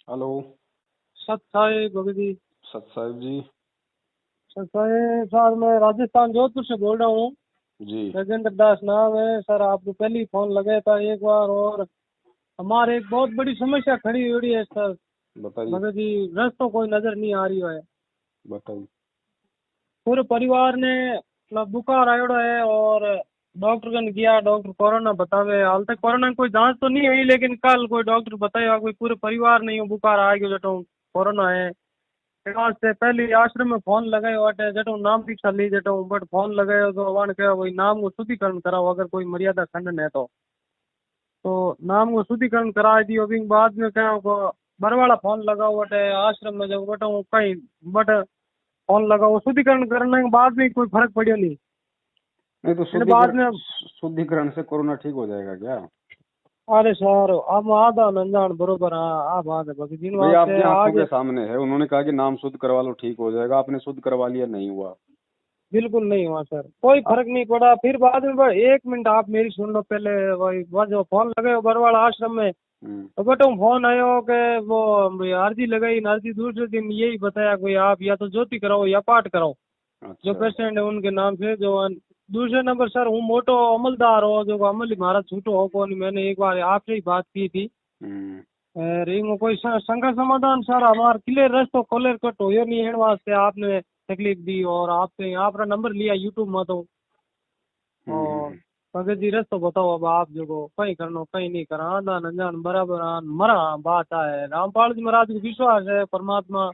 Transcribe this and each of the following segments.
Hello. सत साई भगत जी। सत साहिब जी। सत साई सर, मैं राजस्थान जोधपुर से बोल रहा हूँ। जी राजेंद्र दास नाम है सर। आपको पहले ही फोन लगाया था एक बार, और हमारे एक बहुत बड़ी समस्या खड़ी हुई है सर। बताइए। भगत जी, रास्तों कोई नजर नहीं आ रही है। बताइए। पूरे परिवार ने मतलब बुखार आयोड़ो है, और डॉक्टर कन गया, डॉक्टर कोरोना बतावे। हाल तक कोरोना की कोई जांच तो नहीं हुई, लेकिन कल कोई डॉक्टर बताया कोई पूरे परिवार नहीं हो बुखार आ गयो जटो कोरोना है। आज से पहले आश्रम में फोन लगायो अटे जटो नाम दीक्षा ली जटो, बट फोन लगायो तो वन कहो वही नाम को शुद्धिकरण कराओ, अगर कोई मर्यादा खंडन है तो नाम को शुद्धिकरण करा दियो। अभी बाद में कहो को बरवाला फोन लगाओ अटे आश्रम में जब बटो कहीं बट फोन लगाओ शुद्धिकरण करने के बाद भी कोई फर्क पड़ियो नहीं। नहीं तो इन बाद में शुद्धिकरण से कोरोना ठीक हो जाएगा क्या? अरे सर हम आधा अनजान बरोबर आ बात है बाकी दिन भाई वास्ते आपकी आंखों आज के सामने है, उन्होंने कहा कि नाम शुद्ध करवा लो ठीक हो जाएगा, आपने शुद्ध करवा लिया, नहीं हुआ। बिल्कुल नहीं हुआ सर, कोई आ- फर्क नहीं पड़ा। फिर बाद में एक मिनट आप मेरी सुन लो पहले। वही वह जो फोन लगे बरवाड़ा आश्रम में, हम्म, तो बट फोन आयो कि वो अर्जी लगाई न, अर्जी दूसरे दिन यही बताया कोई आप या तो ज्योति कराओ या पाठ कराओ जो अच्छा। पेशेंट है उनके नाम से। जो दूसरे नंबर सर हूँ मोटो अमलदार हो जो अमल ही महाराज छूटो हो कौन, मैंने एक बार आपसे ही बात की थी। हम्म, रिंग में कोई शंका समाधान सर हमारा क्लियर रस्तो क्लियर कट हो नहीं है वास्ते आपने तकलीफ दी, और आपसे आपका नंबर लिया यूट्यूब में तो। और हम्म। भगत जी रस्तो बताओ अब आप जो को कहीं करनो कहीं नहीं करा, आंधा अनजान बराबर आन मरा बात है। रामपाल जी महाराज को विश्वास है परमात्मा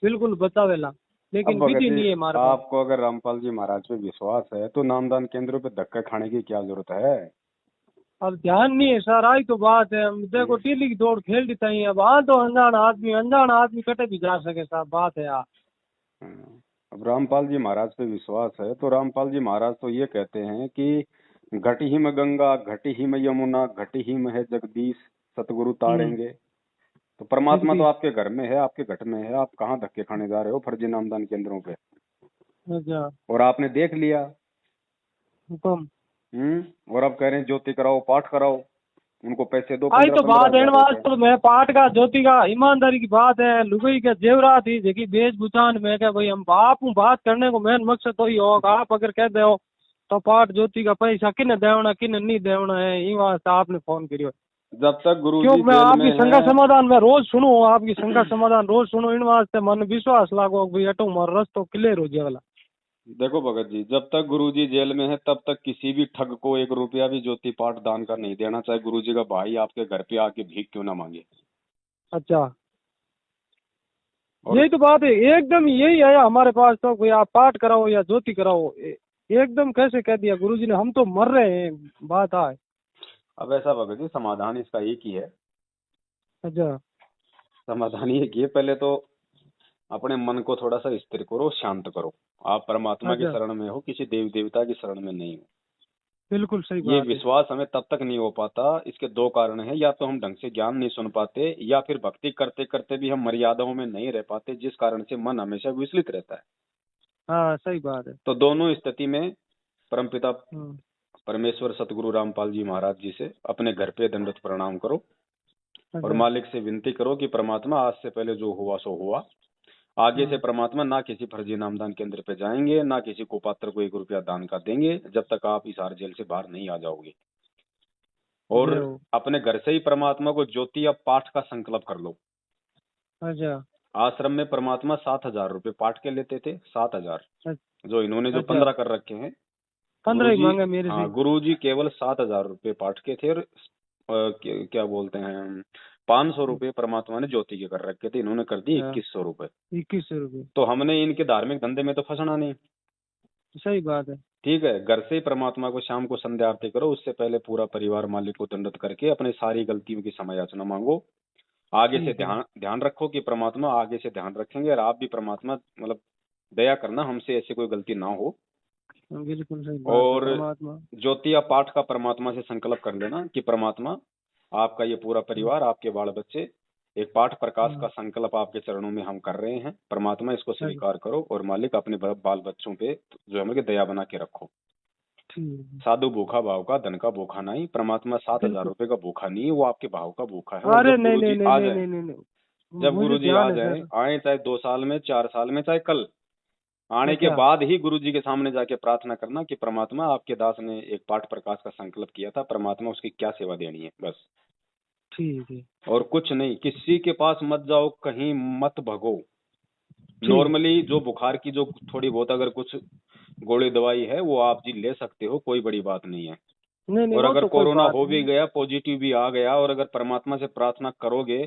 बिल्कुल बचावेला, अब लेकिन भगत विधि जी, नहीं है हमारे पास। आपको अगर रामपाल जी महाराज पे विश्वास है तो नामदान केंद्रों पे धक्का खाने की क्या जरूरत है? अब ध्यान नहीं है सर, आई तो बात है। हम देखो हम्म, टीली की दौड़ खेल देता ही। अब आ तो अनजान आदमी कटे भी जा सके साहब, बात है यार। अब रामपाल जी महाराज पे विश्वास है तो रामपाल जी महाराज तो ये कहते हैं कि घट ही में गंगा, घट ही में यमुना, घट ही में है जगदीश, सतगुरु तारेंगे। तो परमात्मा तो जगदीश। आपके घर में है, आपके घट में है, आप कहाँ धक्के खाने जा रहे हो फर्जी नामदान केंद्रों पे? अच्छा। और आपने देख लिया। हुक्म। और आप कह रहे हैं ज्योति कराओ, पाठ कराओ, उनको पैसे दो आई पंद्रह तो पंद्रह बात है इन हजार रुपए। वास्तव में पाठ का ज्योति का ईमानदारी की बात है। लुगाई के जेवरा थी जेकी वेशभूषान में क्या भाई हम आप हूँ बात करने को मेन मकसद तो ही होगा। आप अगर कह दो तो पाठ ज्योति का पैसा किन देवना किन नहीं देवना है, ये वास्ते आपने फोन करियो। जब तक क्यों गुरुजी मैं जेल में आपकी है। शंका समाधान में रोज सुनूं, आपकी शंका समाधान रोज सुनूं, इन वास्ते मन विश्वास लागो भाई अटो मारो रस्तो क्लियर हो जाएगा। देखो भगत जी, जब तक गुरुजी जेल में है तब तक किसी भी ठग को एक रुपया भी ज्योति पाठ दान का नहीं देना, चाहे गुरुजी का भाई आपके घर पे आके भीख क्यों ना मांगे। अच्छा, और यही तो बात है। एकदम यही है हमारे पास तो कोई आप पाठ कराओ या ज्योति कराओ, एकदम कैसे कह दिया गुरुजी ने, हम तो मर रहे हैं। बात है। अब ऐसा भगत जी, समाधान इसका एक ही है। अच्छा। समाधान ये कि पहले तो अपने मन को थोड़ा सा स्थिर करो, शांत करो। आप परमात्मा की अच्छा, शरण में हो, किसी देवी देवता की शरण में नहीं हो। बिल्कुल सही ये बात है। विश्वास हमें तब तक नहीं हो पाता, इसके दो कारण हैं। या तो हम ढंग से ज्ञान नहीं सुन पाते, या फिर भक्ति करते करते भी हम मर्यादाओं में नहीं रह पाते, जिस कारण से मन हमेशा विचलित रहता है। हाँ सही बात है। तो दोनों स्थिति में परमपिता हम्म। परमेश्वर सतगुरु रामपाल जी महाराज जी से अपने घर पे दंडवत प्रणाम करो, और अच्छा। मालिक से विनती करो कि परमात्मा आज से पहले जो हुआ सो हुआ। आगे से हाँ। परमात्मा ना किसी फर्जी नामदान केंद्र पे जाएंगे, ना किसी कुपात्र को एक रुपया दान का देंगे, जब तक आप इस जेल से बाहर नहीं आ जाओगे। और जय हो। अपने घर से ही परमात्मा को ज्योति या पाठ का संकल्प कर लो। अच्छा। आश्रम में परमात्मा 7,000 रुपये पाठ के लेते थे, 7,000। जो इन्होंने जो अच्छा, 15 कर रखे हैं, 15 ही गुरुजी। मांगा मेरे से। हाँ, गुरुजी केवल 7,000 रुपये पाठ के थे, और क्या बोलते हैं, 500 रुपये परमात्मा ने ज्योति के कर रखे थे, इन्होंने कर दिए हाँ, 2,100 रुपये। 2100 रुपये। तो हमने इनके धार्मिक धंधे में तो फंसना नहीं। सही बात है। ठीक है, घर से ही परमात्मा को शाम को संध्या आरती करो, उससे पहले पूरा परिवार मालिक को दंडवत करके अपने सारी गलतियों की क्षमा याचना मांगो। आगे से ठीक है। ध्यान ध्यान रखो कि परमात्मा आगे से ध्यान रखेंगे, और आप भी परमात्मा मतलब दया करना हमसे ऐसी कोई गलती ना हो। हाँ, बिल्कुल सही बात है और परमात्मा। ज्योति या पाठ का परमात्मा से संकल्प कर लेना कि परमात्मा, आपका ये पूरा हम्म। परिवार, आपके बाल बच्चे, एक पाठ प्रकाश का हाँ, संकल्प आपके चरणों में हम कर रहे हैं। परमात्मा इसको अच्छा, स्वीकार करो, और मालिक अपने बाल बच्चों पे जो हमें दया बना के रखो। ठीक है। साधु भूखा भाव का, धन का भूखा नहीं। परमात्मा 7,000 बिल्कुल। रुपये का भूखा नहीं है, वो आपके भाव का भूखा है। और अरे जब नहीं नहीं गुरुजी नहीं आ नहीं जाए, नहीं नहीं नहीं। जब मुझे गुरुजी आ ध्यान है जाए, सर। आए चाहे 2 साल में, 4 साल में, चाहे कल, आने के अच्छा, बाद ही गुरुजी के सामने जाके प्रार्थना करना कि परमात्मा, आपके दास ने एक पाठ प्रकाश का संकल्प किया था, परमात्मा उसकी क्या सेवा देनी है, बस। ठीक है। और कुछ नहीं, किसी के पास मत जाओ, कहीं मत भगो। ठीक। नॉर्मली जो बुखार की जो थोड़ी बहुत अगर कुछ गोली दवाई है वो आप जी ले सकते हो, कोई बड़ी बात नहीं है। नहीं नहीं, और वो अगर तो कोई कोरोना बात हो भी नहीं। गया, पॉजिटिव भी आ गया, और अगर परमात्मा से प्रार्थना करोगे,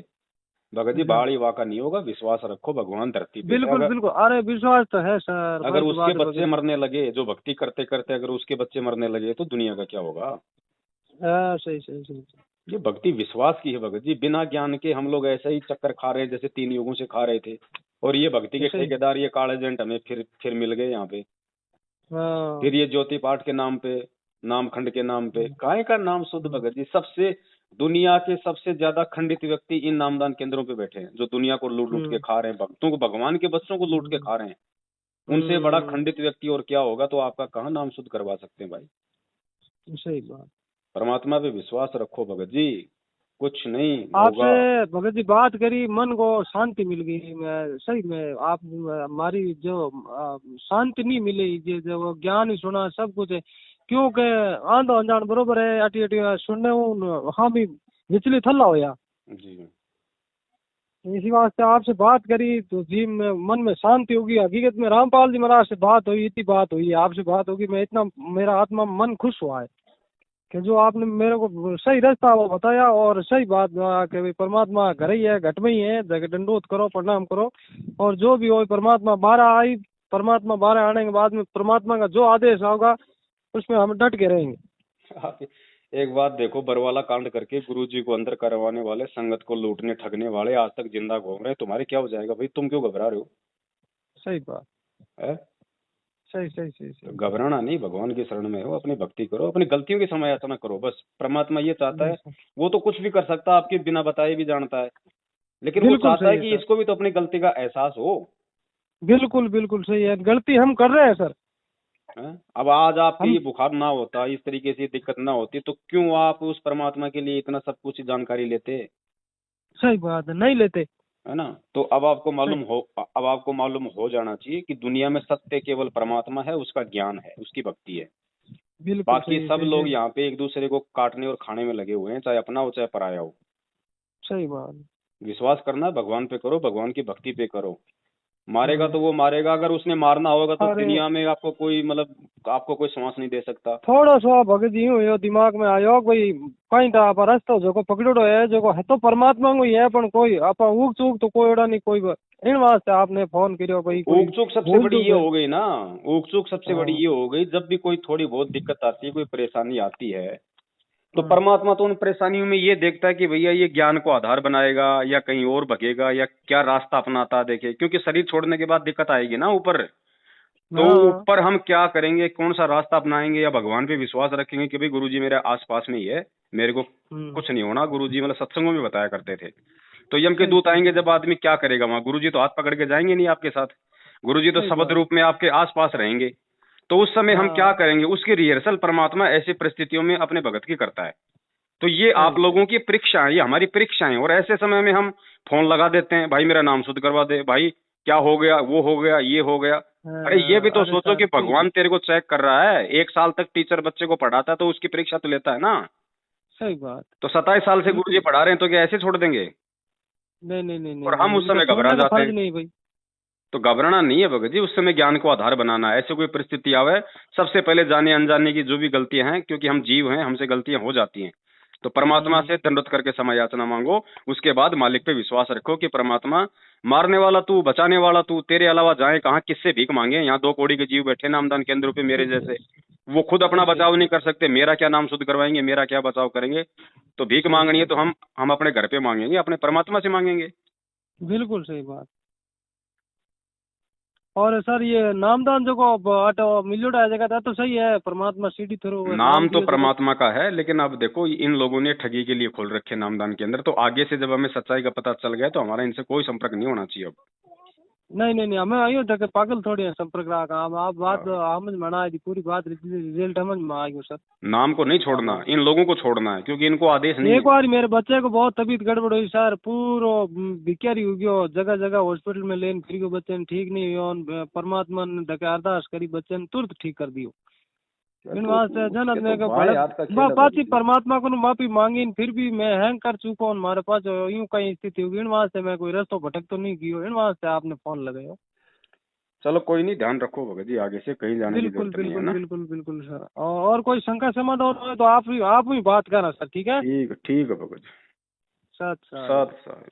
भगत जी अच्छा, बाड़ी वाका नहीं होगा, विश्वास रखो, भगवान धरती पे है। बिल्कुल अगर बिल्कुल, अरे विश्वास तो है सर, अगर वही तो उसके बात है बच्चे भगत जी। मरने लगे, जो भक्ति करते करते अगर उसके बच्चे मरने लगे, तो दुनिया का क्या होगा। हाँ, सही सही सही सही। ये भक्ति विश्वास की है भगत जी। बिना ज्ञान के हम लोग ऐसे ही चक्कर खा रहे हैं जैसे 3 युगों से खा रहे थे। और ये भक्ति के सही। ठेकेदार, ये काले एजेंट हमें फिर मिल गए यहाँ पे। हाँ। फिर ये ज्योति पाठ के नाम पे, नामखंड के नाम पे, काहे का नाम शुद्ध भगत जी। सबसे दुनिया के सबसे ज्यादा खंडित व्यक्ति इन नामदान केंद्रों पे बैठे हैं, जो दुनिया को लूट लूट के हम्म खा रहे हैं, भक्तों को, भगवान के बच्चों को लूट के हम्म खा रहे हैं। उनसे बड़ा हम्म, खंडित व्यक्ति और क्या होगा। तो आपका कहाँ नाम शुद्ध करवा सकते हैं भाई। सही बात। परमात्मा पे विश्वास रखो भगत जी, कुछ नहीं आपसे होगा। भगत जी बात करी, मन को शांति मिल गई। मैं सही में आप हमारी जो शांति नहीं मिली, ये जो ज्ञान ही सुना सब कुछ है, क्योंकि आंधो अनजान बरोबर है, अटी अटी सुनने हूँ हाँ भी विचलित थल्ला होया। जी इसी वास्ते आपसे बात करी तो जी में मन में शांति होगी। हकीकत में रामपाल जी महाराज से बात हुई, इतनी बात हुई, आपसे बात होगी, मैं इतना मेरा आत्मा मन खुश हुआ है कि जो आपने मेरे को सही रास्ता वो बताया और सही बात कि भाई परमात्मा घर ही है, घट में ही है, जगह दंडोत करो, प्रणाम करो, और जो भी हो परमात्मा बाहर आई, परमात्मा बाहर आने के बाद में परमात्मा का जो आदेश होगा उसमें हम डट के रहेंगे। आप एक बात देखो, बरवाला कांड करके गुरु जी को अंदर करवाने वाले, संगत को लूटने ठगने वाले आज तक जिंदा घूम रहे हैं। तुम्हारे क्या हो जाएगा भाई, तुम क्यों घबरा रहे हो। सही बात। है? सही सही सही तो सही। घबराना नहीं, भगवान की शरण में हो, अपनी भक्ति करो, अपनी गलतियों की समायाचना करो, बस। परमात्मा ये चाहता है, बस, वो तो कुछ भी कर सकता है, आपके बिना बताए भी जानता है, लेकिन वो बिल्कुल चाहता सही है है कि सर। इसको भी तो अपनी गलती का एहसास हो। बिल्कुल बिल्कुल सही है, गलती हम कर रहे हैं सर। हैं? अब आज आपके हम ये बुखार ना होता, इस तरीके से दिक्कत ना होती, तो क्यों आप उस परमात्मा के लिए इतना सब कुछ जानकारी लेते। सही बात है, नहीं लेते। है ना। तो सही। अब आपको मालूम हो जाना चाहिए कि दुनिया में सत्य केवल परमात्मा है, उसका ज्ञान है, उसकी भक्ति है। बिल्कुल बाकी सही सब सही लोग सही। यहाँ पे एक दूसरे को काटने और खाने में लगे हुए हैं, चाहे अपना हो चाहे पराया हो। सही बात है। विश्वास करना है भगवान पे करो, भगवान की भक्ति पे करो। मारेगा हाँ। तो वो मारेगा, अगर उसने मारना होगा तो अरे दुनिया में आपको कोई मतलब आपको कोई सांस नहीं दे सकता। थोड़ा सा भगत जी हुयो दिमाग में आयो भाई, कहीं तो आप रास्ता जो को पकड़ो है, जो को है तो परमात्मा को ही है, पण कोई आप ऊक चूक तो कोई ओड़ा नहीं कोई इन वास्ते आपने फोन करियो भाई, कोई ऊक चूक सबसे भूल बड़ी चूक ये है। हो गई ना। ऊक चूक सबसे बड़ी हाँ ये हो गई, जब भी कोई थोड़ी बहुत दिक्कत आती है, कोई परेशानी आती है, तो हाँ परमात्मा तो उन परेशानियों में ये देखता है कि भैया ये ज्ञान को आधार बनाएगा या कहीं और भगेगा या क्या रास्ता अपनाता देखे, क्योंकि शरीर छोड़ने के बाद दिक्कत आएगी ना ऊपर। तो हाँ। ऊपर हम क्या करेंगे, कौन सा रास्ता अपनाएंगे, या भगवान पे विश्वास रखेंगे कि भाई गुरुजी मेरे आस पास में ही है, मेरे को हम्म। कुछ नहीं होना। गुरुजी मतलब सत्संगों में बताया करते थे। तो यम के सही दूत सही आएंगे सही जब, आदमी क्या करेगा वहां, गुरुजी तो हाथ पकड़ के जाएंगे नहीं आपके साथ, गुरुजी तो सही शब्द बात। रूप में आपके आसपास रहेंगे। तो उस समय हम क्या हाँ करेंगे, उसकी रिहर्सल परमात्मा ऐसी परिस्थितियों में अपने भगत की करता है। तो ये सही आप सही। लोगों की परीक्षा है, ये हमारी परीक्षा है। और ऐसे समय में हम फोन लगा देते हैं, भाई मेरा नाम शुद्ध करवा दे, भाई क्या हो गया, वो हो गया, ये हो गया। अरे ये भी तो अरे सोचो सर कि ठीक है। भगवान तेरे को चेक कर रहा है। 1 साल तक टीचर बच्चे को पढ़ाता है तो उसकी परीक्षा तो लेता है ना। सही बात। तो 27 साल से गुरुजी बिल्कुल। पढ़ा रहे हैं, तो क्या ऐसे छोड़ देंगे। नहीं नहीं नहीं नहीं और हम नहीं, उस उनका समय घबरा छोड़ने का जाते फर्ज हैं। नहीं भाई। तो घबराना नहीं है भगत जी, उस समय ज्ञान को आधार बनाना है। ऐसे कोई परिस्थिति आवे, सबसे पहले जाने अनजाने की जो भी गलतियां हैं, क्योंकि हम जीव हैं, हमसे गलतियां हो जाती हैं, तो परमात्मा से दंडवत करके समय याचना मांगो। उसके बाद मालिक पे विश्वास रखो कि परमात्मा मारने वाला तू, बचाने वाला तू, तेरे अलावा जाए कहाँ, किससे भीख मांगे। यहाँ 2 कौड़ी के जीव बैठे नामदान केंद्रों पे मेरे जैसे, वो खुद अपना सही सही बचाव सही। नहीं कर सकते, मेरा क्या नाम शुद्ध करवाएंगे, मेरा क्या बचाव करेंगे। तो भीख सही मांगनी है सही तो सही। हम अपने घर पे मांगेंगे, अपने परमात्मा से मांगेंगे। बिल्कुल सही बात। और सर ये नामदान जो को अटो मिलियोड़ा है जगह था तो सही है, परमात्मा सीढ़ी थ्रू नाम नाम तो दियो जो को। परमात्मा का है, लेकिन अब देखो इन लोगों ने ठगी के लिए खोल रखे नामदान केंद्र। तो आगे से जब हमें सच्चाई का पता चल गया तो हमारा इनसे कोई संपर्क नहीं होना चाहिए अब। नहीं नहीं नहीं, हमें आयो तक पागल थोड़ी है संपर्क रहा आप बात समझ में ना आई थी पूरी बात रिजल्ट समझ में आ गई सर। नाम को नहीं छोड़ना, इन लोगों को छोड़ना है क्योंकि इनको आदेश नहीं एक है। बार मेरे बच्चे को बहुत तबीयत गड़बड़ हुई सर, पूरा भिखारी हो गयो, जगह जगह हॉस्पिटल में लेन फिर गयो, बच्चे ने ठीक नहीं हुआ, परमात्मा ने धके अरदास करी, बच्चे ने तुरंत ठीक कर दियो। इन वास्ते जनत में पाची परमात्मा को माफी मांगी, फिर भी मैं हैंग कर चुका हूँ, हमारे पास यूं कहीं स्थिति होगी, इन वास्ते मैं कोई रास्तों भटक तो नहीं किया, इन वास्ते आपने फोन लगाया। चलो कोई नहीं, ध्यान रखो भगत जी, आगे से कहीं जाने की बिल्कुल जरूरत नहीं है बिल्कुल ना। बिल्कुल बिल्कुल सर, और कोई शंका समाधान हो तो आप ही बात करना सर, ठीक है? ठीक है भगत जी। सत सर। साथ साथ।